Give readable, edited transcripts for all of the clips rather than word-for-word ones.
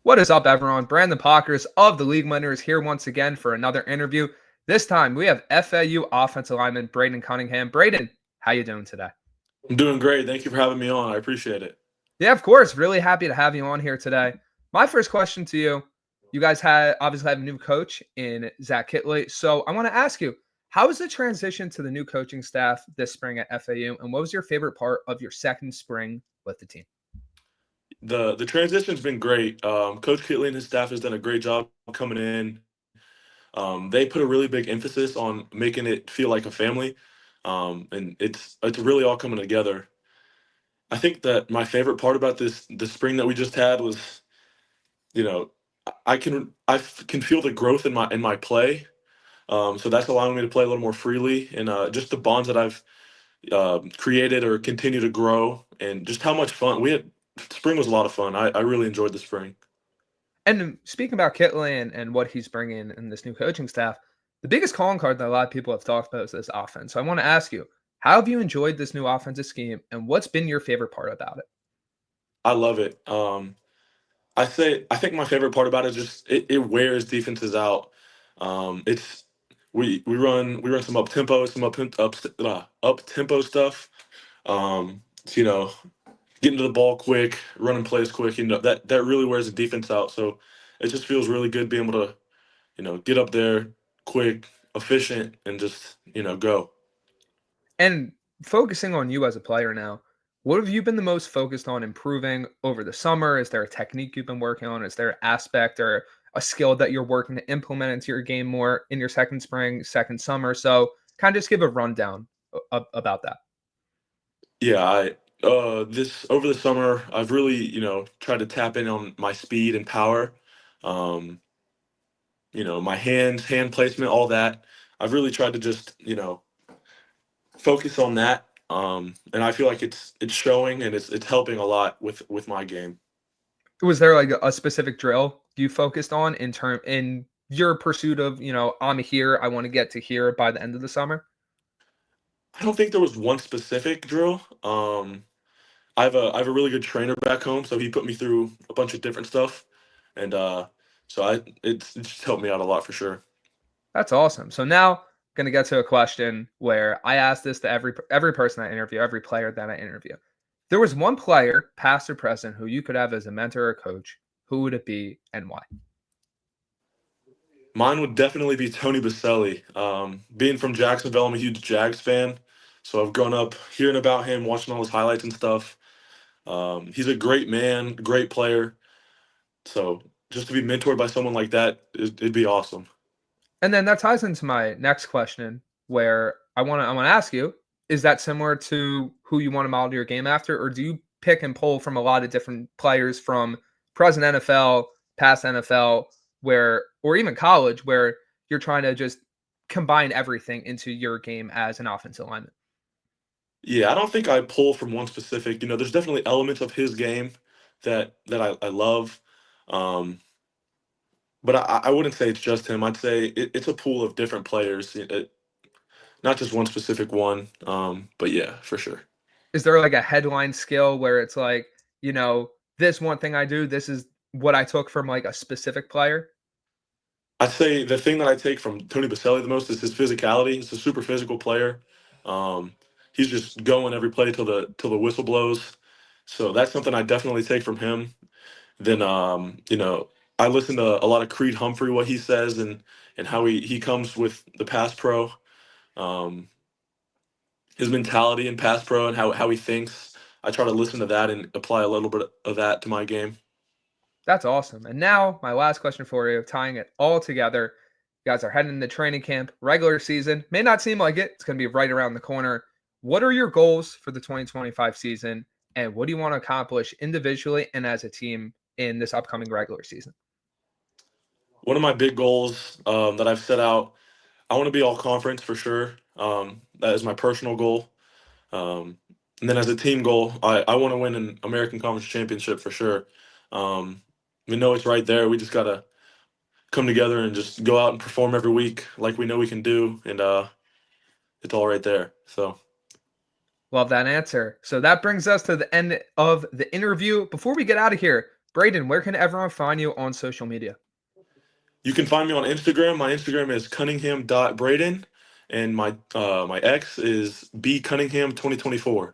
What is up, everyone? Brandyn Pokrass of the League Winners here once again for another interview. This time we have FAU offensive lineman Braden Cunningham. Braden, how you doing today? I'm doing great. Thank you for having me on. I appreciate it. Yeah, of course. Really happy to have you on here today. My first question to you: you guys obviously have a new coach in Zach Kittley. So I want to ask you, how was the transition to the new coaching staff this spring at FAU, and what was your favorite part of your second spring with the team? The transition's been great. Coach Kitley and his staff has done a great job coming in. They put a really big emphasis on making it feel like a family, and it's really all coming together. I think that my favorite part about the spring that we just had was, you know, I can feel the growth in my play. So that's allowing me to play a little more freely, and just the bonds that I've created or continue to grow, and just how much fun we had. Spring was a lot of fun. I really enjoyed the spring. And speaking about Kittley and what he's bringing in this new coaching staff, the biggest calling card that a lot of people have talked about is this offense. So I want to ask you, how have you enjoyed this new offensive scheme, and what's been your favorite part about it? I love it. I think my favorite part about it is just it wears defenses out. It's we run some up tempo stuff. You know, getting to the ball quick, running plays quick. That really wears the defense out. So it just feels really good being able to get up there quick, efficient, and just go. And focusing on you as a player now, what have you been the most focused on improving over the summer? Is there a technique you've been working on? Is there an aspect or a skill that you're working to implement into your game more in your second spring, second summer? So kind of just give a rundown about that. Yeah, I this over the summer I've really, tried to tap in on my speed and power. Um, my hands, hand placement, all that. I've really tried to just, focus on that. And I feel like it's showing and it's helping a lot with my game. Was there like a specific drill you focused on in your pursuit of, I'm here, I want to get to here by the end of the summer? I don't think there was one specific drill. I have a really good trainer back home, so he put me through a bunch of different stuff, and so it's just helped me out a lot for sure. That's awesome. So now gonna get to a question where I ask this to every person I interview, every player that I interview. If there was one player, past or present, who you could have as a mentor or coach, who would it be and why? Mine would definitely be Tony Baselli. Being from Jacksonville, I'm a huge Jags fan, so I've grown up hearing about him, watching all his highlights and stuff. He's a great man, great player. So just to be mentored by someone like that, it'd be awesome. And then that ties into my next question, where I want to ask you: is that similar to who you want to model your game after, or do you pick and pull from a lot of different players from present NFL, past NFL, or even college, where you're trying to just combine everything into your game as an offensive lineman? Yeah, I don't think I pull from one specific. There's definitely elements of his game that I love. Um, but I wouldn't say it's just him. I'd say it's a pool of different players, not just one specific one. But yeah, for sure. Is there like a headline skill where it's like, this one thing I do, this is what I took from like a specific player? I'd say the thing that I take from Tony Baselli the most is his physicality. He's a super physical player. Um, he's just going every play till the whistle blows. So that's something I definitely take from him. Then I listen to a lot of Creed Humphrey, what he says and how he comes with the pass pro, um, his mentality in pass pro and how he thinks. I try to listen to that and apply a little bit of that to my game. That's awesome. And now, my last question for you, tying it all together. You guys are heading into training camp, regular season. May not seem like it, it's going to be right around the corner. What are your goals for the 2025 season? And what do you want to accomplish individually and as a team in this upcoming regular season? One of my big goals that I've set out, I want to be all conference for sure. That is my personal goal. Um, and then as a team goal, I want to win an American Conference championship for sure. Um, we know it's right there. We just gotta come together and just go out and perform every week like we know we can do, and it's all right there. So Love that answer. So that brings us to the end of the interview. Before we get out of here, Braden, where can everyone find you on social media? You can find me on Instagram. My Instagram is cunningham.braden, and my X is bcunningham2024.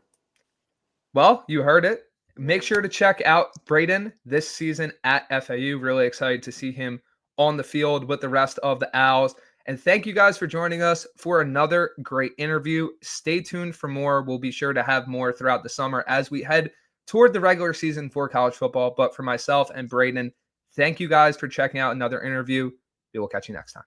Well, you heard it. Make sure to check out Braden this season at FAU. Really excited to see him on the field with the rest of the Owls. And thank you guys for joining us for another great interview. Stay tuned for more. We'll be sure to have more throughout the summer as we head toward the regular season for college football. But for myself and Braden, thank you guys for checking out another interview. We will catch you next time.